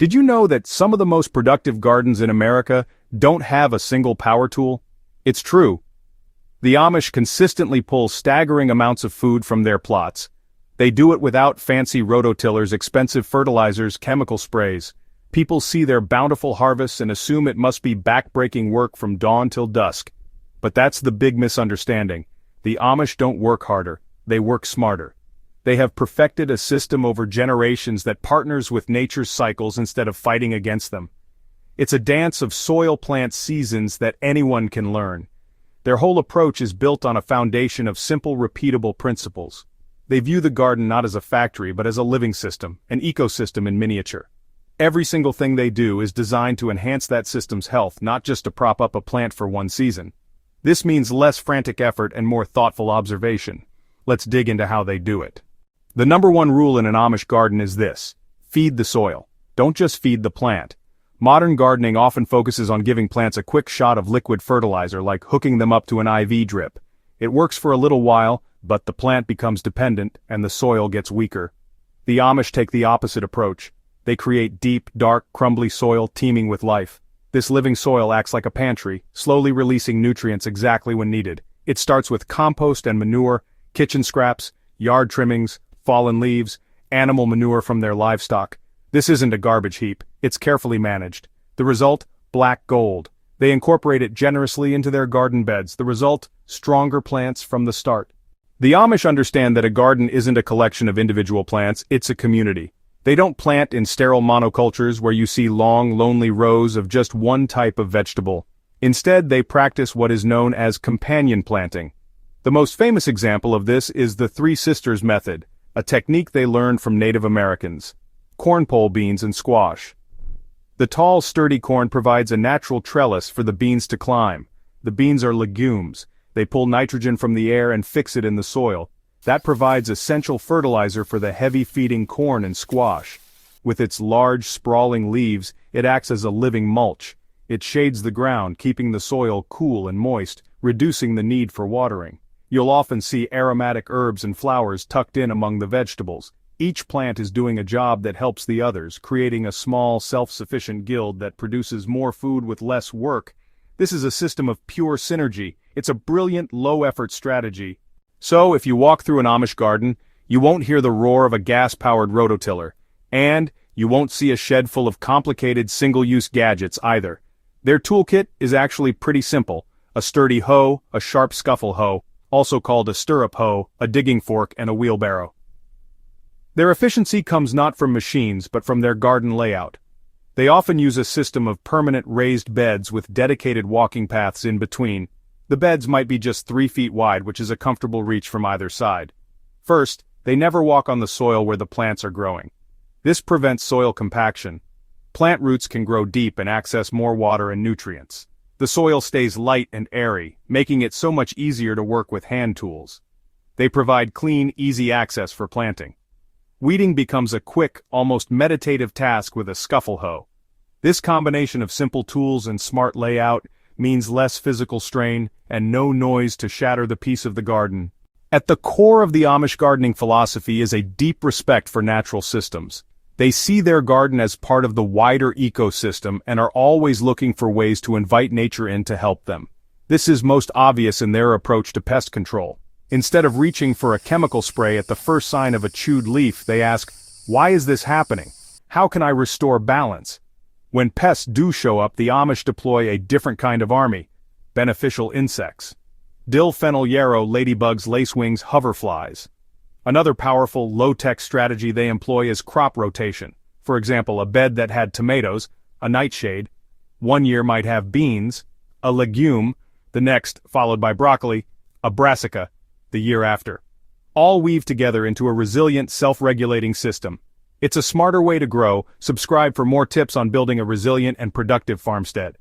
Did you know that some of the most productive gardens in America don't have a single power tool? It's true. The Amish consistently pull staggering amounts of food from their plots. They do it without fancy rototillers, expensive fertilizers, chemical sprays. People see their bountiful harvests and assume it must be back-breaking work from dawn till dusk. But that's the big misunderstanding. The Amish don't work harder, they work smarter. They have perfected a system over generations that partners with nature's cycles instead of fighting against them. It's a dance of soil-plant seasons that anyone can learn. Their whole approach is built on a foundation of simple, repeatable principles. They view the garden not as a factory but as a living system, an ecosystem in miniature. Every single thing they do is designed to enhance that system's health, not just to prop up a plant for one season. This means less frantic effort and more thoughtful observation. Let's dig into how they do it. The number one rule in an Amish garden is this: feed the soil. Don't just feed the plant. Modern gardening often focuses on giving plants a quick shot of liquid fertilizer, like hooking them up to an IV drip. It works for a little while, but the plant becomes dependent and the soil gets weaker. The Amish take the opposite approach. They create deep, dark, crumbly soil teeming with life. This living soil acts like a pantry, slowly releasing nutrients exactly when needed. It starts with compost and manure, kitchen scraps, yard trimmings, fallen leaves, animal manure from their livestock. This isn't a garbage heap, it's carefully managed. The result? Black gold. They incorporate it generously into their garden beds. The result? Stronger plants from the start. The Amish understand that a garden isn't a collection of individual plants, it's a community. They don't plant in sterile monocultures where you see long, lonely rows of just one type of vegetable. Instead, they practice what is known as companion planting. The most famous example of this is the Three Sisters method, a technique they learned from Native Americans: cornpole beans and squash. The tall, sturdy corn provides a natural trellis for the beans to climb. The beans are legumes. They pull nitrogen from the air and fix it in the soil. That provides essential fertilizer for the heavy-feeding corn and squash. With its large, sprawling leaves, it acts as a living mulch. It shades the ground, keeping the soil cool and moist, reducing the need for watering. You'll often see aromatic herbs and flowers tucked in among the vegetables. Each plant is doing a job that helps the others, creating a small, self-sufficient guild that produces more food with less work. This is a system of pure synergy. It's a brilliant, low-effort strategy. So, if you walk through an Amish garden, you won't hear the roar of a gas-powered rototiller. And you won't see a shed full of complicated, single-use gadgets either. Their toolkit is actually pretty simple: a sturdy hoe, a sharp scuffle hoe, also called a stirrup hoe, a digging fork, and a wheelbarrow. Their efficiency comes not from machines but from their garden layout. They often use a system of permanent raised beds with dedicated walking paths in between. The beds might be just 3 feet wide, which is a comfortable reach from either side. First, they never walk on the soil where the plants are growing. This prevents soil compaction. Plant roots can grow deep and access more water and nutrients. The soil stays light and airy, making it so much easier to work with hand tools. They provide clean, easy access for planting. Weeding becomes a quick, almost meditative task with a scuffle hoe. This combination of simple tools and smart layout means less physical strain and no noise to shatter the peace of the garden. At the core of the Amish gardening philosophy is a deep respect for natural systems. They see their garden as part of the wider ecosystem and are always looking for ways to invite nature in to help them. This is most obvious in their approach to pest control. Instead of reaching for a chemical spray at the first sign of a chewed leaf, they ask, "Why is this happening? How can I restore balance?" When pests do show up, the Amish deploy a different kind of army: beneficial insects. Dill, fennel, yarrow, ladybugs, lacewings, hoverflies. Another powerful, low-tech strategy they employ is crop rotation. For example, a bed that had tomatoes, a nightshade, one year might have beans, a legume, the next, followed by broccoli, a brassica, the year after. All weave together into a resilient, self-regulating system. It's a smarter way to grow. Subscribe for more tips on building a resilient and productive farmstead.